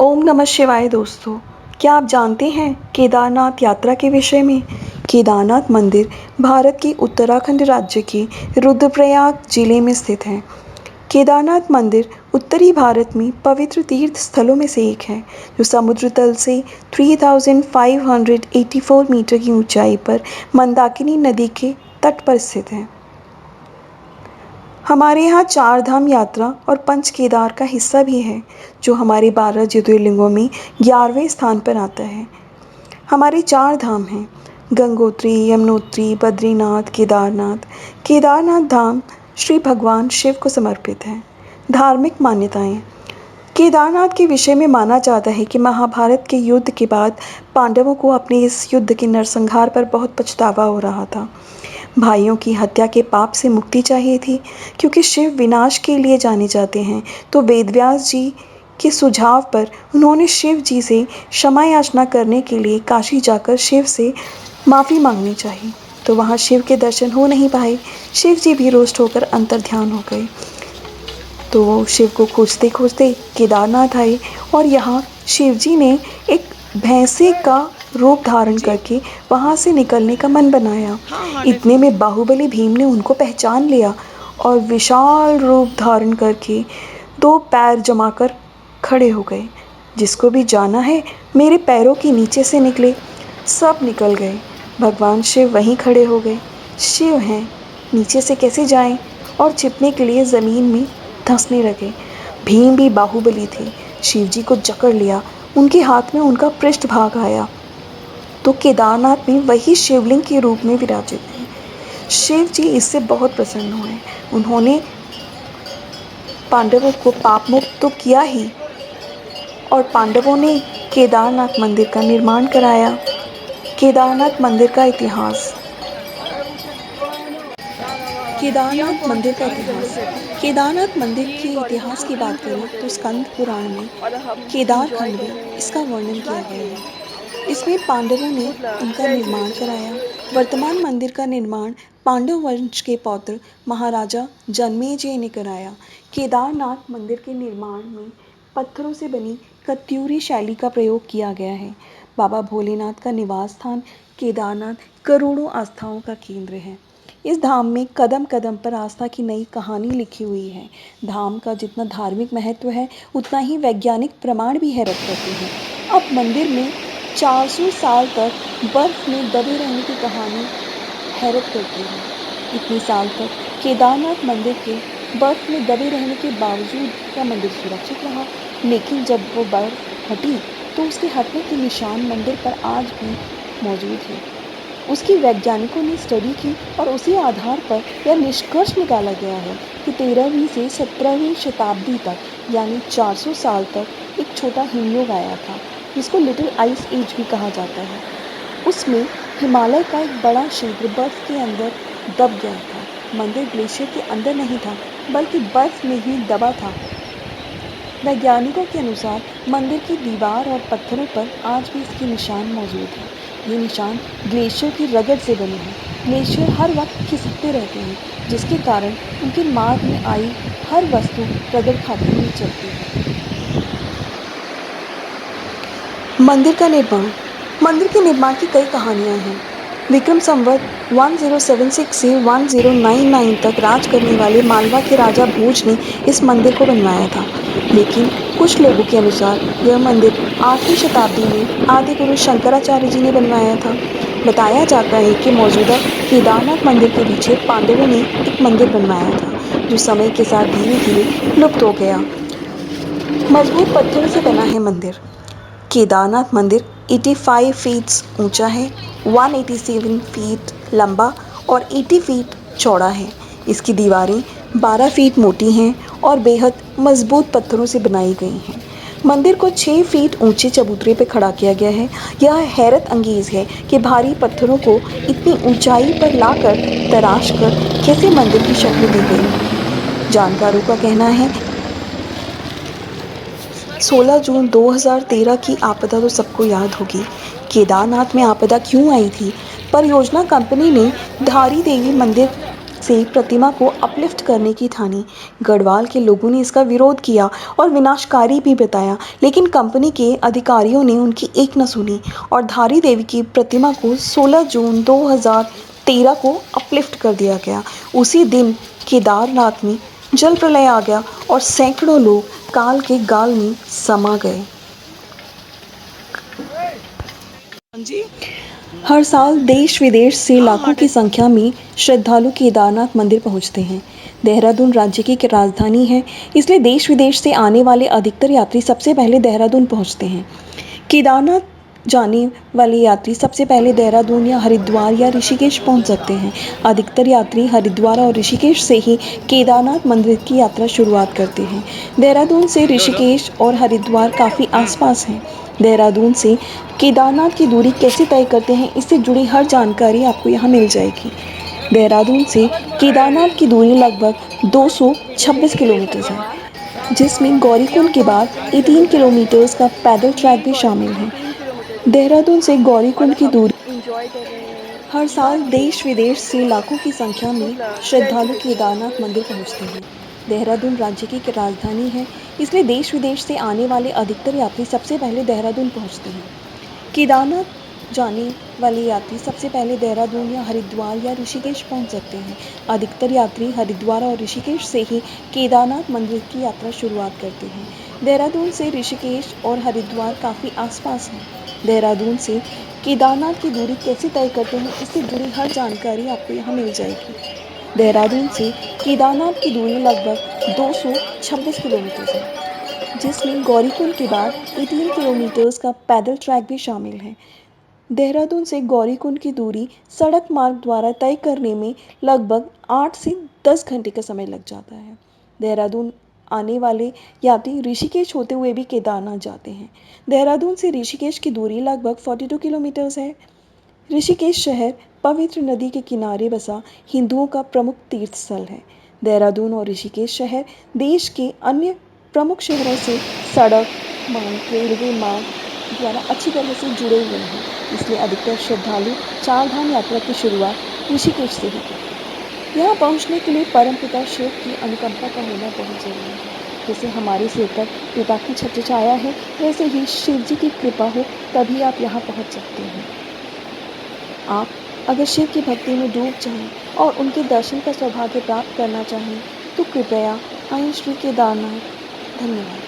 ओम नमः शिवाय दोस्तों। क्या आप जानते हैं केदारनाथ यात्रा के विषय में? केदारनाथ मंदिर भारत के उत्तराखंड राज्य के रुद्रप्रयाग जिले में स्थित है। केदारनाथ मंदिर उत्तरी भारत में पवित्र तीर्थ स्थलों में से एक है, जो समुद्र तल से 3584 मीटर की ऊंचाई पर मंदाकिनी नदी के तट पर स्थित है। हमारे यहाँ चार धाम यात्रा और पंच केदार का हिस्सा भी है, जो हमारे 12 ज्योतिर्लिंगों में 11वें स्थान पर आता है। हमारे चार धाम हैं गंगोत्री, यमुनोत्री, बद्रीनाथ, केदारनाथ। केदारनाथ धाम श्री भगवान शिव को समर्पित है। धार्मिक मान्यताएं। केदारनाथ के विषय में माना जाता है कि महाभारत के युद्ध के बाद पांडवों को अपने इस युद्ध के नरसंहार पर बहुत पछतावा हो रहा था। भाइयों की हत्या के पाप से मुक्ति चाहिए थी, क्योंकि शिव विनाश के लिए जाने जाते हैं। तो वेदव्यास जी के सुझाव पर उन्होंने शिव जी से क्षमा याचना करने के लिए काशी जाकर शिव से माफ़ी मांगनी चाहिए। तो वहाँ शिव के दर्शन हो नहीं पाए। शिव जी भी रोष्ट होकर अंतर्ध्यान हो गए। तो वो शिव को खोजते खोजते केदारनाथ आए और यहाँ शिव जी ने एक भैंसे का रूप धारण करके वहाँ से निकलने का मन बनाया। इतने में बाहुबली भीम ने उनको पहचान लिया और विशाल रूप धारण करके 2 पैर जमाकर खड़े हो गए। जिसको भी जाना है मेरे पैरों के नीचे से निकले। सब निकल गए। भगवान शिव वहीं खड़े हो गए। शिव हैं, नीचे से कैसे जाएं? और छिपने के लिए ज़मीन में धंसने लगे। भीम भी बाहुबली थे। शिव जी को जकड़ लिया। उनके हाथ में उनका पृष्ठभाग आया तो केदारनाथ में वही शिवलिंग के रूप में विराजित हैं। शिव जी इससे बहुत प्रसन्न हुए। उन्होंने पांडवों को पाप मुक्त तो किया ही, और पांडवों ने केदारनाथ मंदिर का निर्माण कराया। केदारनाथ मंदिर का इतिहास। केदारनाथ मंदिर का इतिहास। केदारनाथ मंदिर के इतिहास की बात करें तो स्कंद पुराण में केदार खंड में इसका वर्णन किया गया है। इसमें पांडवों ने इनका निर्माण कराया। वर्तमान मंदिर का निर्माण पांडव वंश के पौत्र महाराजा जन्मेजय ने कराया। केदारनाथ मंदिर के निर्माण में पत्थरों से बनी कत्यूरी शैली का प्रयोग किया गया है। बाबा भोलेनाथ का निवास स्थान केदारनाथ करोड़ों आस्थाओं का केंद्र है। इस धाम में कदम कदम पर आस्था की नई कहानी लिखी हुई है। धाम का जितना धार्मिक महत्व है, उतना ही वैज्ञानिक प्रमाण भी हैरत करते हैं। अब मंदिर में 400 साल तक बर्फ में दबे रहने की कहानी हैरत करती है। इतने साल तक केदारनाथ मंदिर के बर्फ में दबे रहने के बावजूद क्या मंदिर सुरक्षित रहा? लेकिन जब वो बर्फ हटी तो उसके हटने के निशान मंदिर पर आज भी मौजूद हैं। उसकी वैज्ञानिकों ने स्टडी की और उसी आधार पर यह निष्कर्ष निकाला गया है कि 13वीं से 17वीं शताब्दी तक, यानी 400 साल तक एक छोटा हिमयुग आया था, जिसको लिटिल आइस एज भी कहा जाता है। उसमें हिमालय का एक बड़ा क्षेत्र बर्फ के अंदर दब गया था। मंदिर ग्लेशियर के अंदर नहीं था, बल्कि बर्फ में ही दबा था। वैज्ञानिकों के अनुसार मंदिर की दीवार और पत्थरों पर आज भी इसके निशान मौजूद हैं। ये निशान ग्लेशियर की रगड़ से बने हैं। ग्लेशियर हर वक्त खिसकते रहते हैं, जिसके कारण उनके मार्ग में आई हर वस्तु रगड़ खाती हुई चलती है। मंदिर का निर्माण। मंदिर के निर्माण की कई कहानियाँ हैं। विक्रम संवत 1076 से 1099 तक राज करने वाले मालवा के राजा भोज ने इस मंदिर को बनवाया था। लेकिन कुछ लोगों के अनुसार यह मंदिर 8वीं शताब्दी में आदि गुरु शंकराचार्य जी ने बनवाया था। बताया जाता है कि मौजूदा केदारनाथ मंदिर के पीछे पांडवों ने एक मंदिर बनवाया था, जो समय के साथ धीरे धीरे लुप्त हो गया। मजबूत पत्थरों से बना है मंदिर। केदारनाथ मंदिर 85 फीट ऊंचा है, 187 फीट लंबा और 80 फीट चौड़ा है। इसकी दीवारें 12 फीट मोटी हैं और बेहद मजबूत पत्थरों से बनाई गई हैं। मंदिर को 6 फीट ऊंचे चबूतरे पर खड़ा किया गया है। यह हैरत अंगेज है कि भारी पत्थरों को इतनी ऊंचाई पर लाकर तराश कर कैसे मंदिर की शक्ल दी गई। जानकारों का कहना है 16 जून 2013 की आपदा तो सबको याद होगी। केदारनाथ में आपदा क्यों आई थी? परियोजना कंपनी ने धारी देवी मंदिर से प्रतिमा को अपलिफ्ट करने की ठानी। गढ़वाल के लोगों ने इसका विरोध किया और विनाशकारी भी बताया, लेकिन कंपनी के अधिकारियों ने उनकी एक न सुनी और धारी देवी की प्रतिमा को 16 जून 2013 को अपलिफ्ट कर दिया गया। उसी दिन केदारनाथ में जल प्रलय आ गया और सैकड़ों लोग काल के गाल में समा गए। हर साल देश विदेश से लाखों की संख्या में श्रद्धालु केदारनाथ मंदिर पहुंचते हैं। देहरादून राज्य की राजधानी है, इसलिए देश विदेश से आने वाले अधिकतर यात्री सबसे पहले देहरादून पहुंचते हैं। केदारनाथ जाने वाले यात्री सबसे पहले देहरादून या हरिद्वार या ऋषिकेश पहुंच सकते हैं। अधिकतर यात्री हरिद्वार और ऋषिकेश से ही केदारनाथ मंदिर की यात्रा शुरुआत करते हैं। देहरादून से ऋषिकेश और हरिद्वार काफ़ी आसपास हैं। देहरादून से केदारनाथ की दूरी कैसे तय करते हैं, इससे जुड़ी हर जानकारी आपको यहाँ मिल जाएगी। देहरादून से केदारनाथ की दूरी लगभग 226 किलोमीटर है, जिसमें गौरीकुंड के बाद 18 किलोमीटर्स का पैदल ट्रैक भी शामिल है। देहरादून से गौरीकुंड की दूरी हर साल देश विदेश से लाखों की संख्या में श्रद्धालु केदारनाथ मंदिर पहुंचते हैं। देहरादून राज्य की राजधानी है, इसलिए देश विदेश से आने वाले अधिकतर यात्री सबसे पहले देहरादून पहुंचते हैं। केदारनाथ जाने वाले यात्री सबसे पहले देहरादून या हरिद्वार या ऋषिकेश पहुंच सकते हैं। अधिकतर यात्री हरिद्वार और ऋषिकेश से ही केदारनाथ मंदिर की यात्रा शुरुआत करते हैं। देहरादून से ऋषिकेश और हरिद्वार काफ़ी आसपास हैं। देहरादून से केदारनाथ की दूरी कैसे तय करते हैं, इससे जुड़ी हर जानकारी आपको यहाँ मिल जाएगी। देहरादून से केदारनाथ की दूरी लगभग 226 किलोमीटर है, जिसमें गौरीकुंड के बाद 18 किलोमीटर्स का पैदल ट्रैक भी शामिल है। देहरादून से गौरीकुंड की दूरी सड़क मार्ग द्वारा तय करने में लगभग 8 से 10 घंटे का समय लग जाता है। देहरादून आने वाले यात्री ऋषिकेश होते हुए भी केदारनाथ जाते हैं। देहरादून से ऋषिकेश की दूरी लगभग 42 किलोमीटर्स है। ऋषिकेश शहर पवित्र नदी के किनारे बसा हिंदुओं का प्रमुख तीर्थ स्थल है। देहरादून और ऋषिकेश शहर देश के अन्य प्रमुख शहरों से सड़क मार्ग, रेलवे मार्ग द्वारा अच्छी तरह से जुड़े हुए हैं, इसलिए अधिकतर श्रद्धालु चार धाम यात्रा की शुरुआत ऋषिकेश से ही करते हैं। यहाँ पहुँचने के लिए परमपिता शिव की अनुकंपा का होना बहुत जरूरी है। जैसे हमारे सिर पर पिता की छत्र छाया है, वैसे ही शिव जी की कृपा हो तभी आप यहाँ पहुँच सकते हैं। आप अगर शिव की भक्ति में डूब जाएं और उनके दर्शन का सौभाग्य प्राप्त करना चाहें तो कृपया आएं श्री केदारनाथ। धन्यवाद।